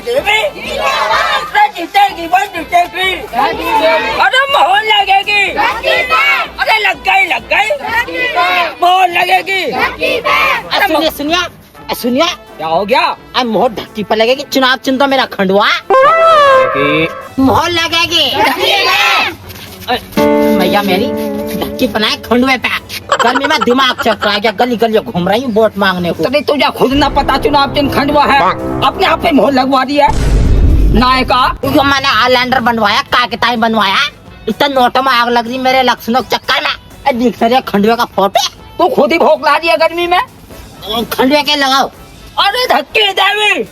देवी जीतेगी भाई जीतेगी। अरे मोहर लगेगी। अरे लग गई मोहर लगेगी। सुनिए सुनिए सुनिए, क्या हो गया? अब मोहर ढक्की पर लगेगी। चुनाव चिन्ह तो मेरा खंडवा मोहर लगेगी। भैया मेरी ढक्की बनाए खंडवे पे। गर्मी में दिमाग चक्कर आ गया, गली गली घूम रही हूँ वोट मांगने को। तो तुझे खुद ना पता चुनाव चिन्ह खंडवा है, अपने आप पे मोहर लगवा दी है नायका। जो मैंने आइलैंडर बनवाया, कागताई बनवाया, इतना नोटों में आग लग रही मेरे लक्षणों के चक्कर में। दिख रही खंडवे का फोटो, तू खुद ही भोग ला दिया गर्मी में। खंडवे के लगाओ। अरे धक्की देवी।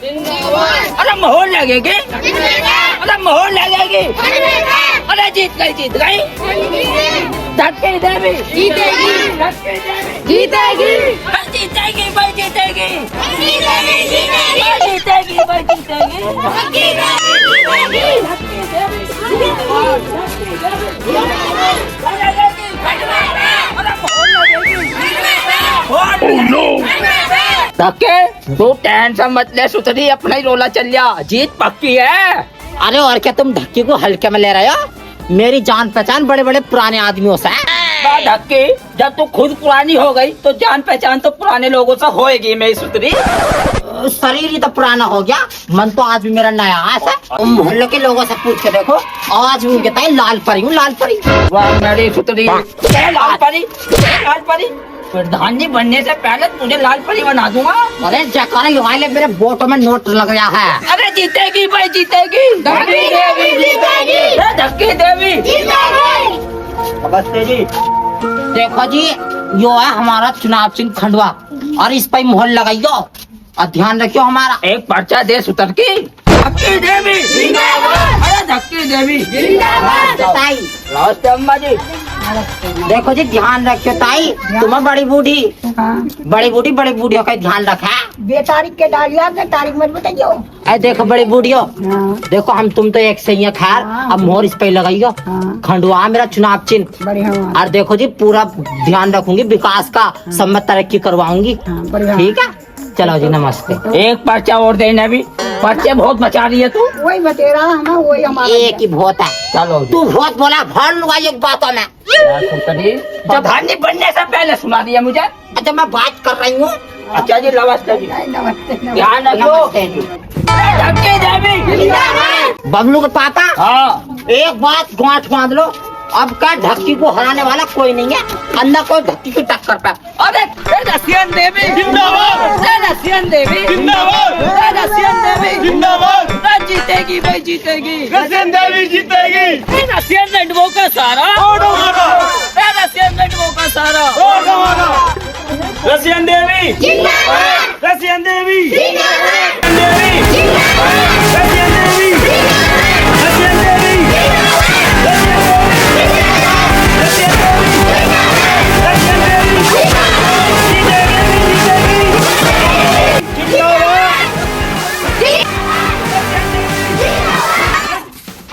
अरे मोहर लगेगी। अरे मोहर लगेगी। अरे जीत गई धक्की देवी जीतेगी। जीतेगी भाई जीतेगी। जीतेगी भाई जीतेगी। धक्के तू टेंशन मत ले सुतरी, अपना ही रोला चल जा, जीत पक्की है। अरे और क्या तुम धक्की को हल्के में ले रहे हो? मेरी जान पहचान बड़े बड़े पुराने आदमियों से है। धक्के जब तू खुद पुरानी हो गई तो जान पहचान तो पुराने लोगों से होएगी मेरी सुतरी। शरीर ही तो पुराना हो गया, मन तो आज भी मेरा नया है। मोहल्ले के लोगों से पूछ के देखो, आज भी उनके ताई लाल परी हूँ, लाल परी। वाह मेरी सुतरी, लाल परी प्रधानी बनने से पहले तुझे लाल परी बना दूंगा। अरे जकारा युवाले मेरे वोटों में नोट लग गया है। अरे जीतेगी भाई जीतेगी। धक्की देवी नमस्ते जी। देखो जी, यो है हमारा चुनाव चिन्ह खंडवा, और इस पर मोहर लगाइयो और ध्यान रखियो हमारा। एक पर्चा दे सुतर की। धक्की देवी। अरे धक्की देवी ताई। नमस्ते अम्मा जी। देखो जी ध्यान रखियो ताई, तुम्हें बड़ी बूढ़ी बड़ी बूढ़ियों का ध्यान रखा। बेतारीख के डालिया के तारीख मत बताइयो। अरे देखो बड़ी बूढ़ियों, देखो हम तुम तो एक सही है, खैर अब मोहर इस पे लगाइयो। खंडवा मेरा चुनाव चिन्ह। और देखो जी पूरा ध्यान रखूंगी, विकास का सब मैं तरक्की करवाऊंगी। ठीक है, चलो जी नमस्ते। एक पर्चा और देना भी, पर्चे बहुत बचा रही है तू। वही बतेरा हमें, वही हमारा एक ही वोट है। चलो तू वोट बोला भर लूंगा एक बातों में। प्रधानी बनने से पहले सुना दिया मुझे। अच्छा मैं बात कर रही हूँ। अच्छा जी नमस्ते जी। ध्यान रखो। धक्की देवी। बबलू के पापा, हाँ एक बात गांठ बांध लो, अब का ढक्की को हराने वाला कोई नहीं है, अंदर कोई ढक्की की टक्कर पे। अरे रसियन देवी जिंदाबाद। रसियन देवी जिंदाबाद। रसियन देवी जिंदाबाद। जीतेगी भाई जीतेगी। रसियन देवी जीतेगी। रसियन लड़वों का सारा रसियन लड़वों का सारा। रसियन देवी जिंदाबाद। रसियन देवी जिंदाबाद। रसियन देवी रसियन देवी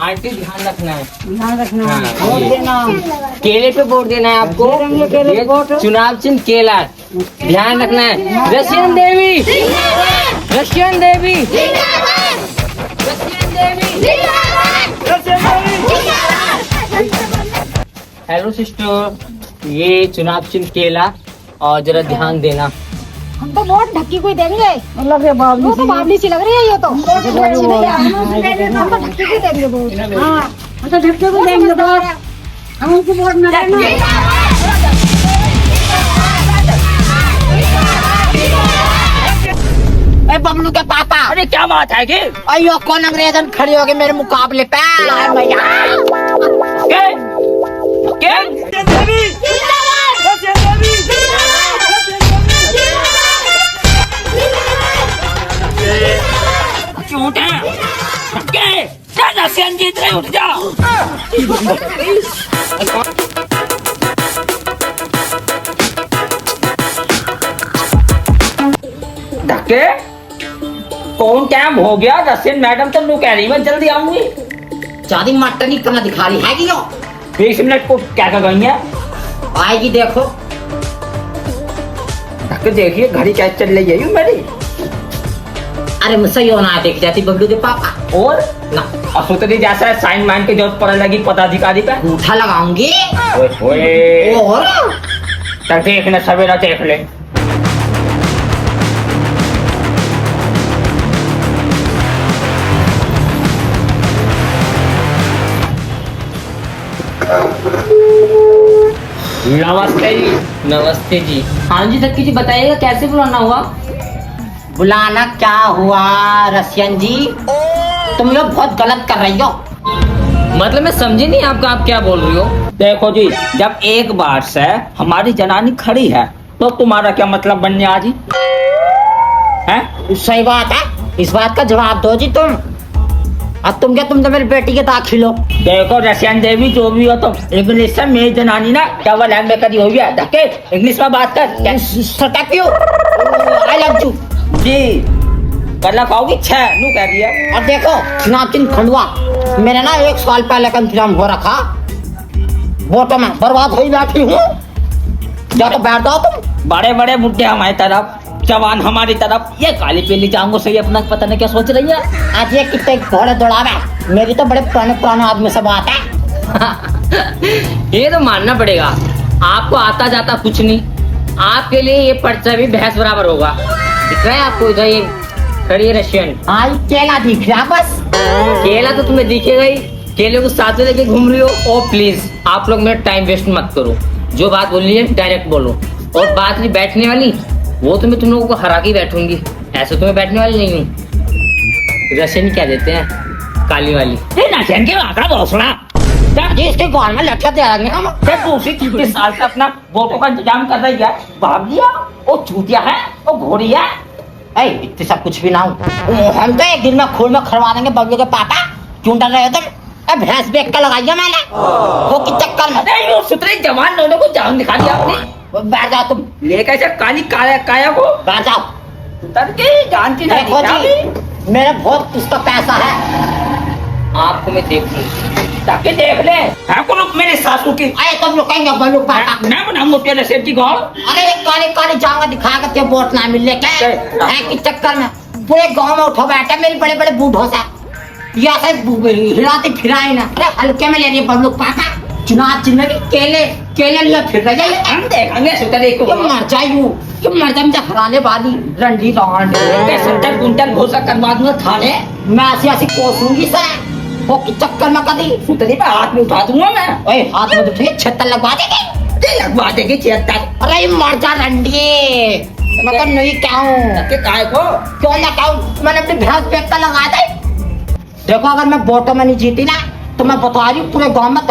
आंटी ध्यान रखना है। वोट देना। केले पे वोट देना है आपको। ये चुनाव चिन्ह केला, ध्यान रखना है। रसियन देवी रसियन देवी हेलो सिस्टर, ये चुनाव चिन्ह केला और जरा ध्यान देना। हम तो वोट ढक्की को ही देंगे। लग रही बाबली सी, बाबली सी लग रही है ये तो। हम तो ढक्की को देंगे वोट। हाँ हम तो ढक्की को देंगे वोट। हम उनको वोट न देना। बबलू के पापा, अरे क्या बात है कि अयो कौन अंग्रेजन खड़ी हो गई मेरे मुकाबले पे। झूठ है। रसियन जीत रहे, उठ जाओ। धक्के कौन क्या हो गया? रसियन मैडम तो नू कह रही मैं जल्दी आऊंगी। ज्यादा मटन ही करना दिखा रही है कि यो 20 मिनट को क्या कर गई है? आएगी देखो। धक्के देखिए घड़ी क्या चल रही है मेरी। अरे मुझसे यो ना देख जाती बबलू के पापा और ना असुतरी जैसा साइन मान के जरूरत पड़ने लगी पदाधिकारी पे। अंगूठा लगाऊंगी ओए और तब देख ले सवेरा देख ले। नमस्ते जी। नमस्ते जी। हाँ जी धक्की जी बताइएगा कैसे बुलाना हुआ। बुलाना क्या हुआ रसियन जी, तुम लोग बहुत गलत कर रही हो। मतलब मैं समझी नहीं आपका, आप क्या बोल रही हो। देखो जी, जब एक बार से हमारी जनानी खड़ी है तो तुम्हारा क्या मतलब बनने आ जी है। सही बात है, इस बात का जवाब दो जी तुम। अब तुम क्या, तुम तो मेरी बेटी के दाखिल हो। देखो रसियन देवी जो भी हो, तो इंग्लिश में मेरी जनानी ना डबल एम में करी हुई है। धक्के इंग्लिश में बात कर। आई लव यू जी कर खाओगी छह नू कह दिया। और देखो चुनाव चिन्ह खंडवा मेरे ना 1 साल पहले का इंतजाम हो रखा, वोटों में बर्बाद हो ही बैठी हूँ। जा तो बैठ जाओ तुम। बड़े बड़े मुद्दे हमारी तरफ, जवान हमारी तरफ, ये काली पीली जाऊंगो सही अपना पता नहीं क्या सोच रही है। आज ये कितने घोड़े दौड़ावे, मेरी तो बड़े पुराने आदमी से बात है। ये तो मानना पड़ेगा, आपको आता जाता कुछ नहीं। आपके लिए ये पर्चा भी भैंस बराबर होगा। दिख रहा है आपको इधर ये खड़ी है रशियन। हाँ केला दिख रहा बस। केला तो तुम्हें दिखेगा ही, केले को साथ में लेके घूम रही हो। ओ प्लीज आप लोग मेरा टाइम वेस्ट मत करो, जो बात बोलनी है डायरेक्ट बोलो। और बात नहीं बैठने वाली, वो तो मैं तुम लोगों को हरा के बैठूंगी, ऐसे तो मैं बैठने वाली नहीं हूँ। रशियन क्या देते हैं, काली वाली। रशियन के आंकड़ा बहुत सुना जी, इसके गाल में लठा दे देंगे हम। दूसरी 30 साल से अपना वोटों का इंतजाम कर रही है, भाग दिया। वो चूतिया है, वो घोड़ी है। इतने सब कुछ भी ना हो, हम तो एक दिन में खून में खरवा देंगे बबलू के पापा। क्यों डर रहे हो तुम? भैंस बेच कर लगाई है मैंने, वो की चक्कर में। सुतरे जवान लोगों को जान दिखा दिया आपने। बैठ जाओ तुम, लेकर ऐसे काली काया को बैठ जाओ। के जान की देखो जी, मेरा बहुत उसका पैसा है, आपको मैं देखूं ताकि देख ले। आपको लोग मेरे सासू की अरे तुम लोग कहेंगे बबलू पापा मैं बनाऊंगा तेरे सेठ की गौर। अरे काले काले जाऊंगा दिखा कर वोट ना मिलने के की चक्कर में पूरे गांव में उठो बैठे मेरे बड़े बड़े बूढ़ों से या हिलाते फिराए ना। अरे हल्के में ले रही है बबलू पापा, चुनाव चिन्ह के केले लिए फिर रहे हैं। हम देखेंगे सुतरे को। तुम मर जाइयो, तुम मर जा, मुझे हराने वाली रंडी रांड। 70 कुंटल घोषा करवा दूंगा थाने। मैं ऐसी कोसूंगी सर, वो की चक्कर में कभी सुतरे पे हाथ में उठा दूंगा मैं। ओए हाथ में उठे 76 लगवा देंगे। लगवा देंगे 76। अरे मर जा रंडी, मैं तो नहीं कहूँ काय को क्यों ना कहूँ, मैंने अपनी भैंस बेच कर लगा दी। देखो अगर मैं वोटों में नहीं जीती ना तो मैं बता रही हूँ पूरे गांव में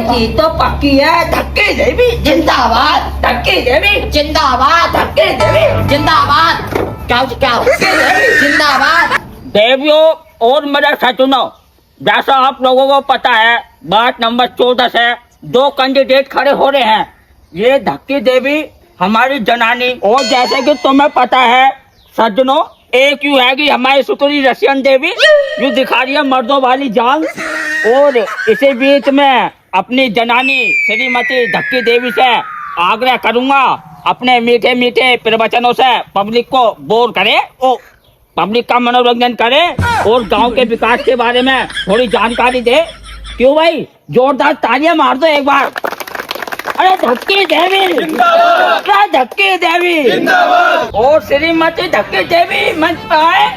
जीत तो पक्की है। धक्के देवी जिंदाबाद, धक्के देवी जिंदाबाद, धक्के देवी जिंदाबाद। क्या जिंदाबाद। देवियों और मेरा सच सुनो, जैसा आप लोगों को पता है बात नंबर 14 से 2 कैंडिडेट खड़े हो रहे हैं। ये धक्की देवी हमारी जनानी, और जैसे कि तुम्हें पता है सज्जनों, एक यू है कि हमारी सुतरी रसियन देवी जो दिखा रही है मर्दों वाली जान। और इसी बीच में अपनी जनानी श्रीमती धक्की देवी से आग्रह करूंगा अपने मीठे मीठे प्रवचनों से पब्लिक को बोर करे, ओ पब्लिक का मनोरंजन करे और गांव के विकास के बारे में थोड़ी जानकारी दे। क्यों भाई, जोरदार तालियां मार दो एक बार। अरे धक्की देवी जिंदाबाद, धक्की देवी जिंदाबाद। और श्रीमती धक्की देवी मंच पर आए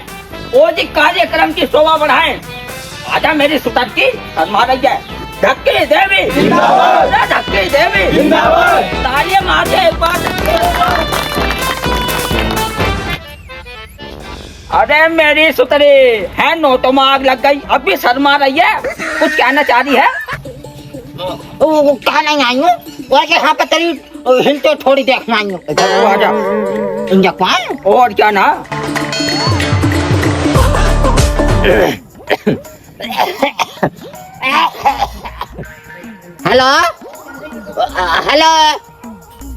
और जी कार्यक्रम की शोभा बढ़ाए। आजा मेरी सुतर की शर्मा रही है। धक्की देवी जिंदाबाद, धक्की देवी जिंदाबाद। तालियां मार दे एक बार। अरे मेरी सुतरी है, नोटों में आग लग गई, अब भी शर्मा रही है। कुछ कहना चाह रही है? वो कहा नहीं आई हूँ, और यहाँ पे तेरी हिलते थोड़ी देखना आई हूँ। और क्या ना। हेलो हेलो,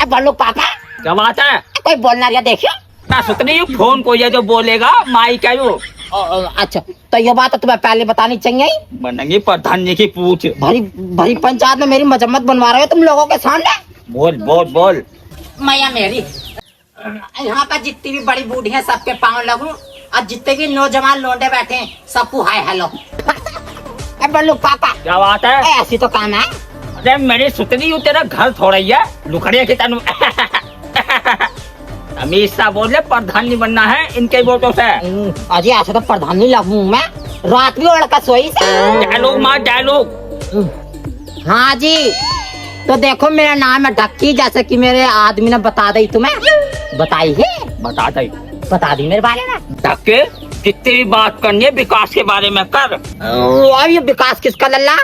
बोलो पापा। क्या बात है? कोई बोलना रहा देखियो ना सुतनी, फोन को ये जो बोलेगा माई क्या वो। अच्छा तो ये बात तो तुम्हें पहले बतानी चाहिए। बनेंगी प्रधान जी की पूछ। भरी पंचायत में मेरी मजम्मत बनवा रहे हो तुम लोगों के सामने। बोल बोल बोल। मैया मेरी, यहाँ पर जितनी भी बड़ी बूढ़ी है सबके पाँव लगूं आज जितने भी नौजवान लौंडे बैठे हैं सबको हाय हेलो। ए बल्लू पापा, क्या बात है? ऐसी तो काम है। अरे मेरी सुतनी हूँ, तेरा घर थोड़ा ही है लुखड़िया की तनु। अमित शाह बोले प्रधानी बनना है इनके वोटों से। अजी ऐसा तो प्रधान नहीं लगूं मैं, रात भी लड़का सोई से। डायलॉग मार डायलॉग। हाँ जी, तो देखो मेरा नाम है ढक्की, जैसे कि मेरे आदमी ने बता दी तुम्हें। बताई है? बता दी मेरे बारे में। धक्के जितनी भी बात करनी है विकास के बारे में कर। अब ये विकास किसका लल्ला?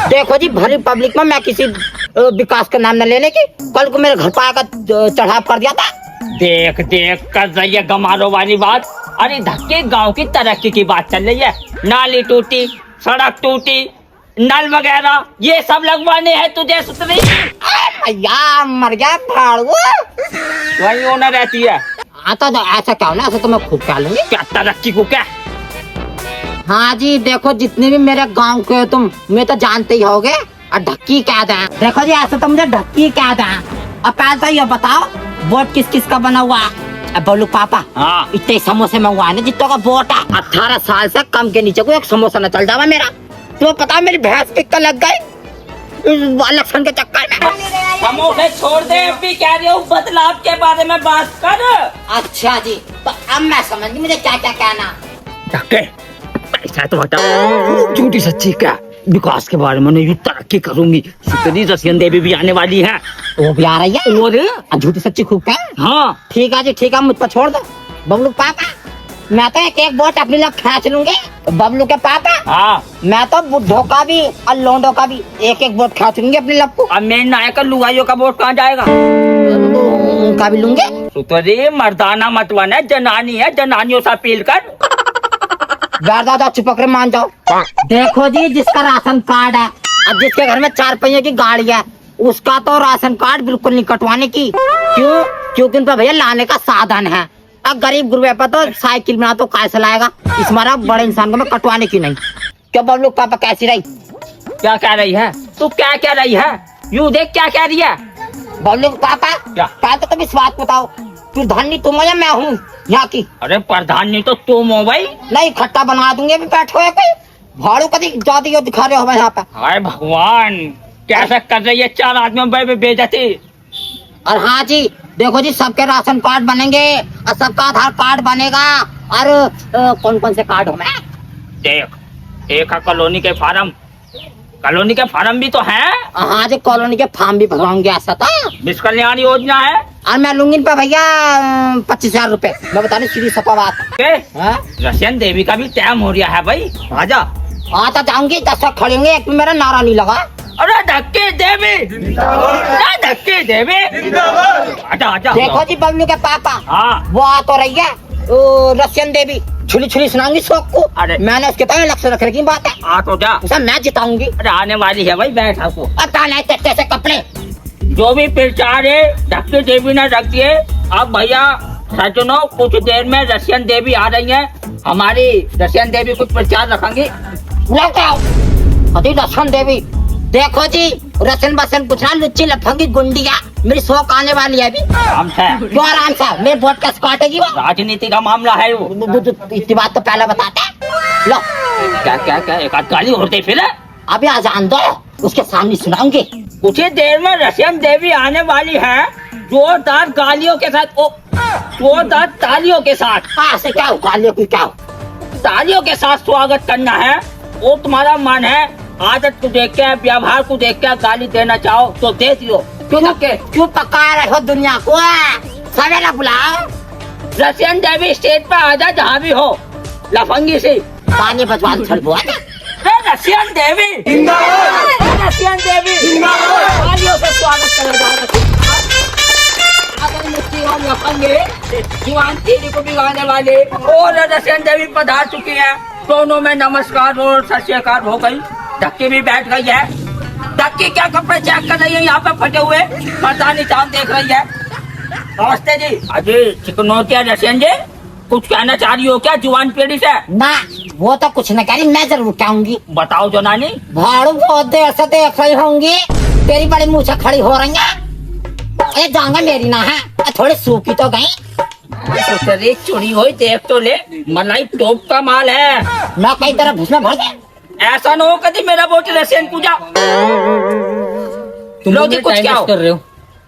देखो जी, भरी पब्लिक में मैं किसी विकास का नाम न लेने की। कल को मेरे घर पर आकर चढ़ाव कर दिया था। देख देख कर रही है गमारो वाली बात। अरे धक्के गांव की तरक्की की बात चल रही है। नाली टूटी, सड़क टूटी, नल वगैरह ये सब लगवाने हैं तुझे सुतनी। भैया मर गया फाड़ू। वही होना रहती है। आता तो ऐसा क्या होना, ऐसा तो मैं खूब क्या लूंगी। क्या तरक्की को क्या? हाँ जी, देखो जितने भी मेरे गांव के हो तुम, मैं तो जानते ही होगे। और ढक्की क्या था? देखो जी, ऐसा तो मुझे ढक्की क्या था। अब पहले ये बताओ, वोट किस किस का बना हुआ? अब बोलू पापा, हाँ इतने समोसे मंगवाए ना जितनों का वोट है। 18 साल से कम के नीचे को एक समोसा न चल जावा मेरा। तो पता मेरी भैंस पिक्का लग गई इलेक्शन के चक्कर में। समोसे छोड़ दे, अभी कह रही हूँ बदलाव के बारे में बात कर। अच्छा जी, तो अब मैं समझ गई मुझे क्या क्या कहना। धक्के पैसा तो हटा, झूठी सच्ची क्या विकास के बारे में नहीं तरक्की करूंगी। सुतनी रसियन देवी भी आने वाली है। वो भी आ रही है। वो रे, झूठी सच्ची खूब कह। हाँ ठीक है जी, ठीक है, मुझ पर छोड़ दो। बबलू पापा, मैं तो एक एक वोट अपने लिए खींच लूंगी। बबलू के पापा, हाँ मैं तो बुढ़ों का भी और लोंडों का भी एक एक वोट खींच लूंगी अपने लप को। अब मेरे नायक लुगाइयों का वोट कहाँ जाएगा? उनका भी लूंगे। सुतरी मर्दाना मत बने, जनानी है, जनानियों से अपील कर। दादा चिपक रहे मान जाओ। देखो जी, जिसका राशन कार्ड है और जिसके घर में 4 पहिए की गाड़ी है, उसका तो राशन कार्ड बिल्कुल नहीं कटवाने की। क्यों? क्योंकि उन पर भैया लाने का साधन है। अब गरीब गुरुए पर तो साइकिल बना तो कैसे लाएगा, इस मारा बड़े इंसान को मैं कटवाने की नहीं। क्यों बबलू पापा कैसी रही? क्या कह रही है तू? क्या कह रही है? यू देख क्या कह रही है। बबलू पापा, क्या? पहले तो कभी बात बताओ, तू धनी तुम हो या मैं हूँ यहाँ की? अरे प्रधान नहीं तो तुम हो भाई। नहीं, खट्टा बनवा दूंगे अभी बैठो है कोई भाड़ू कभी ज्यादा दिखा रहे हो यहाँ पे। हाय भगवान, कैसा कर रही है 4 आदमी बेइज्जती। और हाँ जी, देखो जी, सबके राशन कार्ड बनेंगे और सबका आधार कार्ड बनेगा। और कौन कौन से कार्ड हो? मैं देख, एक है कॉलोनी के फार्म, कॉलोनी के फार्म भी तो है। हाँ जी, कॉलोनी के फार्म भी भरवाऊंगे ऐसा था। विश्व कल्याण योजना है। और मैं लूंगी इन पे भैया 25,000 रुपए। मैं बता रही सीधी सपा बात। हाँ? रशियन देवी का भी टाइम हो रहा है भाई, आजा। तो जाऊंगी, 10 वक्त खड़े होंगे, एक भी मेरा नारा नहीं लगा। अरे धक्के देवी, धक्के देवी, आजा आजा। देखो जी बबलू के पापा, हाँ वो आ तो रही है रशियन देवी, छुली छुली सुनाऊंगी शौक को। अरे मैंने उसके पास लक्ष्य रख रखी बात है, आ तो जा। उसे मैं जिताऊंगी। अरे आने वाली है भाई, बैठा को। पता नहीं तेरे से कपड़े जो भी प्रचार है धक्के देवी ने रख दिए। अब भैया सज्जनों, कुछ देर में रशियन देवी आ रही है। हमारी रशियन देवी कुछ प्रचार रखेंगे। रशियन देवी, देखो जी, रसन बसन पूछना, लुच्ची लफंगी गुंडिया, मेरी शौक आने वाली है अभी। आराम से, क्यों आराम से? मेरे वोट कैसे काटेगी वो? राजनीति का मामला है वो। इतनी बात तो पहले बताते। लो, क्या क्या क्या एक आध गाली होते फिर। अभी आजान दो, उसके सामने सुनाऊंगी। कुछ ही देर में रशियन देवी आने वाली है, जोरदार गालियों के साथ, जोरदार तालियों के साथ। ऐसे क्या हो? गालियों की क्या हो? तालियों के साथ स्वागत करना है। वो तुम्हारा मन है, आदत को देख के, व्यवहार को देख के गाली देना चाहो तो दे दियो। क्यों पका रहे हो दुनिया को? सवेरा बुलाओ। रशियन देवी स्टेज पे आजा, जहाँ भी हो, लफंगी से पानी बजवा छड़ बुआ। रशियन देवी जिंदाबाद, रशियन देवी जिंदाबाद, तालियों से स्वागत करें जा रहे हैं। अगर मुझे हम लफंगे जीवान तेरी को बिगाड़ने वाले और रशियन देवी पधार चुकी है। दोनों में नमस्कार और सत श्री अकाल हो गई। धक्की भी बैठ गई है। धक्की क्या कपड़े चेक कर रही है यहाँ पे फटे हुए, मर्दानी चांद देख रही है। नमस्ते जी। अजय चिकनौतिया रशियन जी, कुछ कहना चाह रही हो क्या जुआन पीढ़ी से? ना, वो तो कुछ न कह रही, मैं जरूर कहूंगी। बताओ जो नानी। भाड़ू बहुत देर से देख रही होंगी, तेरी बड़ी मुँह से खड़ी हो रही है। अरे जाऊंगा मेरी ना है, थोड़ी सूखी तो गई। तेरी चोरी हुई देख तो ले, मलाई टॉप का माल है। मैं कई तरह घुसना भर गया। ऐसा न हो कभी मेरा वोट रेशन पूजा। तुम लोग जी कुछ क्या हो कर रहे हो?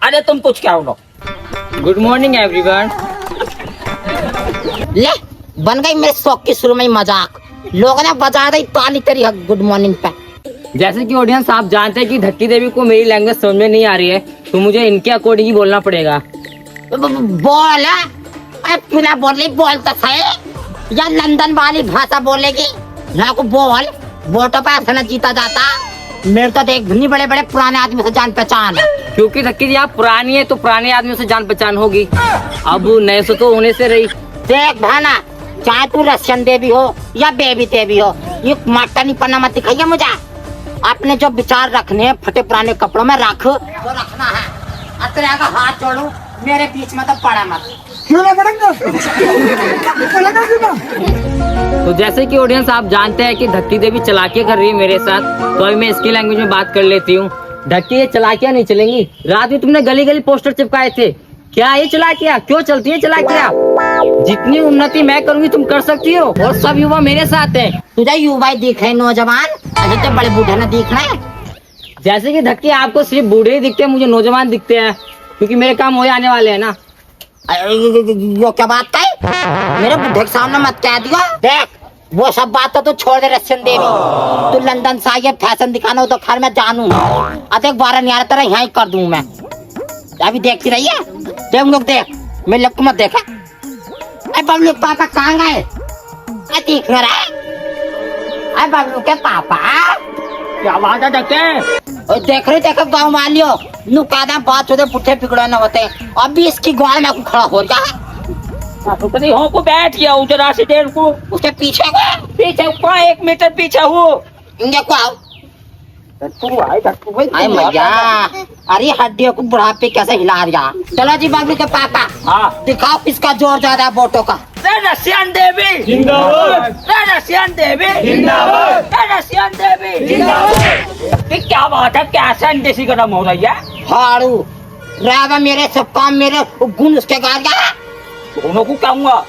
अरे तुम कुछ क्या हो लो। Good morning everyone. ले बन गई मेरे शौक की शुरू में ही मजाक। लोगों ने बजा दी ताली तेरी गुड मॉर्निंग पे। जैसे कि ऑडियंस आप जानते हैं कि धक्की देवी को मेरी लैंग्वेज समझ में नहीं आ रही है, तो मुझे इनके अकॉर्डिंग ही बोलना पड़ेगा। बोल पूरा बोल बोल तो सही या लंदन वाली भाषा बोलेगी ना को बोल। वोटों पे ऐसा न जीता जाता। मेरे तो देख नहीं बड़े बड़े पुराने आदमी से जान पहचान है। क्योंकि धक्की जी आप पुरानी है तो पुराने आदमियों से जान पहचान होगी, अब नए से तो होने से रही। देख भाना, चाहे तू रशियन देवी हो या बेबी देवी हो, ये मटन पन्ना मत दिखाइए मुझे। अपने जो विचार रखने हैं फटे पुराने कपड़ों में रख, वो रखना है। अतरे का हाथ जोड़ू मेरे बीच में तो पड़ा मत। तो जैसे कि ऑडियंस आप जानते हैं कि धक्की देवी चालाकियां कर रही है मेरे साथ, तो अभी मैं इसकी लैंग्वेज में बात कर लेती हूँ। धक्की ये चालाकियां नहीं चलेंगी। रात में तुमने गली गली पोस्टर चिपकाए थे, क्या ये चालाकियां क्यों चलती है चालाकियां? जितनी उन्नति मैं करूंगी तुम कर सकती हो, और सब युवा मेरे साथ हैं। तुझे युवा दिख रहे नौजवान, अभी तो बड़े बूढ़े न दिख रहे हैं। जैसे कि धक्की आपको सिर्फ बूढ़े ही दिखते हैं, मुझे नौजवान दिखते हैं, क्योंकि मेरे काम हो आने वाले हैं ना। वो क्या बात है? मेरे बुढ़े के सामने मत कह दियो। देख वो सब बातें तो छोड़ दे रशियन देवी। तू लंदन से आई है, फैशन दिखाना हो तो खैर मैं जानू। देख 12 नहीं आ रहा तेरा यहाँ ही कर दूं मैं। अभी देखती रही है, देख लोग देख, मेरे लोग को मत देखा। अरे बबलू के पापा कहाँ गए? दिख रहा है? अरे बबलू के पापा क्या बात है धक्के? देख रहे देखो गाँव वालियों, नुकादा बात होते पुट्ठे पिगड़े न होते। अभी इसकी ग्वाल में खड़ा हो गया है। तो कहीं हो को बैठ गया हूँ जरा से देर को। उसके पीछे पीछे 1 मीटर पीछे हूँ। इंगे को आओ। तू आए धक्कू भाई। अरे मैया, अरे हड्डियों को बुढ़ापे कैसे हिला दिया। चलो जी बाबू के पापा, हाँ दिखाओ किसका जोर ज्यादा है वोटों का। रशियन देवी जिंदाबाद, रशियन देवी जिंदाबाद, रशियन देवी जिंदाबाद। ये क्या बात है, कैसा देसी गरम हो रही है? हारू रावा मेरे सब काम मेरे गुण उसके गार गया। दोनों को कहूँगा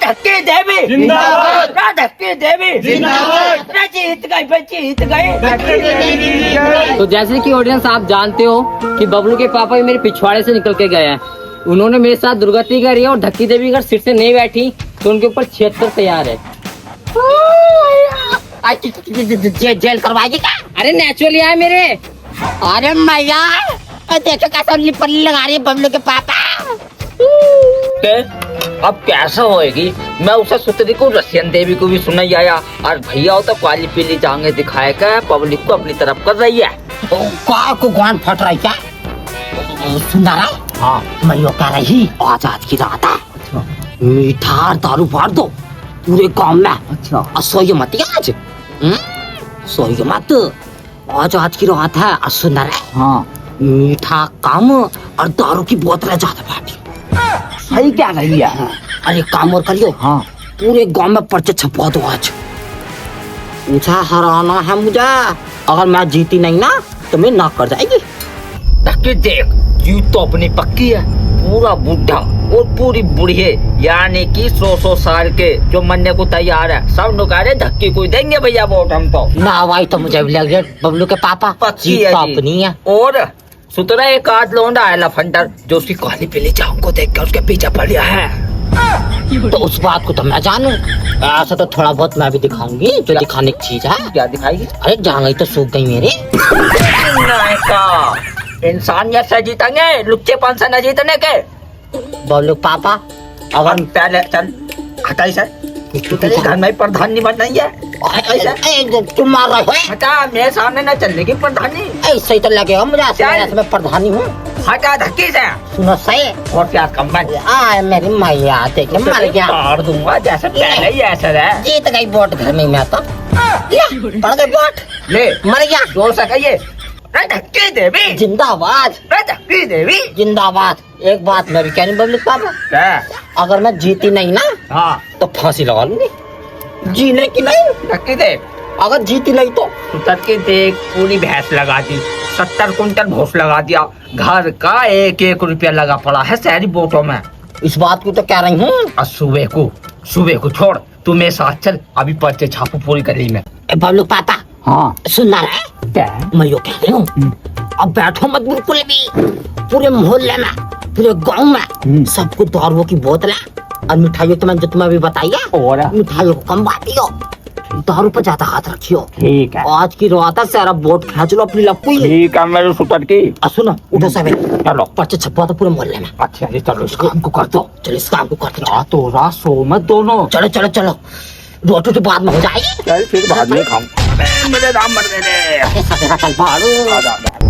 धक्के देवी जिंदाबाद, धक्के देवी जिंदाबाद। जीत गई भाई, जीत गए। तो जैसे कि ऑडियंस आप जानते हो कि बबलू के पापा भी मेरे पिछवाड़े से निकल के गए हैं। उन्होंने मेरे साथ दुर्गति करी है, और धक्की देवी अगर सिर से नहीं बैठी तो उनके ऊपर 76 तैयार है। जेल करवाएगी क्या? अरे नेचुरली आए मेरे। अरे मैया देखो कैसा पल्ली लगा रही है बबलू के पापा। अब कैसा होएगी? मैं उसे सुतरी को रशियन देवी को भी सुना ही आया, और भैया तो काली पीली जांगे दिखाए का पब्लिक को अपनी तरफ कर रही है। को गान फट रही क्या? सुना रहा? हाँ मैं यो कह रही आजाद की रात है, मीठा और दारू फाड़ दो पूरे गांव में। अच्छा सोइए मत आज, सोइए मत, आजाद की रात है। और सुना रहा? हाँ मीठा कम और दारू की बोतलें ज्यादा फाटी। सही क्या रही है? अरे काम और करियो, हाँ पूरे गांव में पर्चे छपवा दो आज। मुझे हराना है मुझे, अगर मैं जीती नहीं ना तो मैं ना कर जाएगी। धक्के देख, जीत तो अपनी पक्की है। पूरा बुढ़ा और पूरी बुढ़िए यानी कि 100 साल के जो मरने को तैयार है, सब लोग कह रहे धक्के को देंगे भैया वोट हम तो। ना भाई तो मुझे भी लग गया बबलू के पापा पक्की जीत है तो जी। अपनी है। और सुतरा एक आध लौंडा है लफंडर, जो उसकी काली पीली जांग को देख कर उसके पीछे पड़ गया है। तो उस बात को तो मैं जानू, ऐसा तो थोड़ा बहुत मैं भी दिखाऊंगी जो दिखाने की चीज है। क्या दिखाएगी? अरे जांघ तो सूख गई मेरी। नहीं का इंसानियत से जीतेंगे, लुच्चेपन से न जीतने के। बबलू पापा अब हम पहले चल हटाई सर, तेरे घर में प्रधानी बननी है। तुम मार रहे हो? हटा, मेरे सामने न चलने की प्रधानी। ऐसे ही तो लगेगा मुझे, ऐसे मैं प्रधानी हूँ। हटा धक्की से। सुनो सही और क्या कम बन मेरी मैया देखने मर गया। मार दूंगा जैसे पहले ही ऐसा है। जीत गई वोट घर में मैं तो। पड़ गई वोट, ले मर गया। जोर से कहिए, धक्की देवी जिंदाबाद, धक्की देवी जिंदाबाद। एक बात मैं भी कह रही बबलू पापा, क्या? अगर मैं जीती नहीं ना हाँ तो फांसी लगा लूंगी। जीने की नहीं, धक्की दे। अगर जीती नहीं तो उतर के देख, पूरी भैंस लगा दी, 70 कुंटल भूस लगा दिया, घर का 1-1 रुपया लगा पड़ा है शहरी वोटों में। इस बात को तो कह रही हूँ। सुबह को छोड़, तू मेरे साथ चल, अभी पर्चे छापू पूरी कर ली मैं। बबलू पापा हाँ सुनना रहे क्या? मैं यो कह रही हूँ, अब बैठो मत बिल्कुल भी। पूरे मोहल्ले में, पूरे गांव में सबको दारू की बोतलें और मिठाइयों तो मैं जो तुम्हें अभी बताइए, और मिठाइयों को कम बांटियो, दारू पर ज्यादा हाथ रखियो। ठीक है, आज की रात है सारा बोट खींच लो अपनी लप्पू। ठीक है मेरे सुतर की। सुनो उठो सब, चलो पर्चे छपवा दो पूरे मोहल्ले में। अच्छा जी, चलो इस काम को कर दो। चलो इस काम को करते चलो। रात हो रात सो मत दोनों। चलो चलो चलो, रोटी तो बाद में हो जाएगी। चल फिर बाद में खाऊं। मेरे राम मर गए। कल भाड़ू।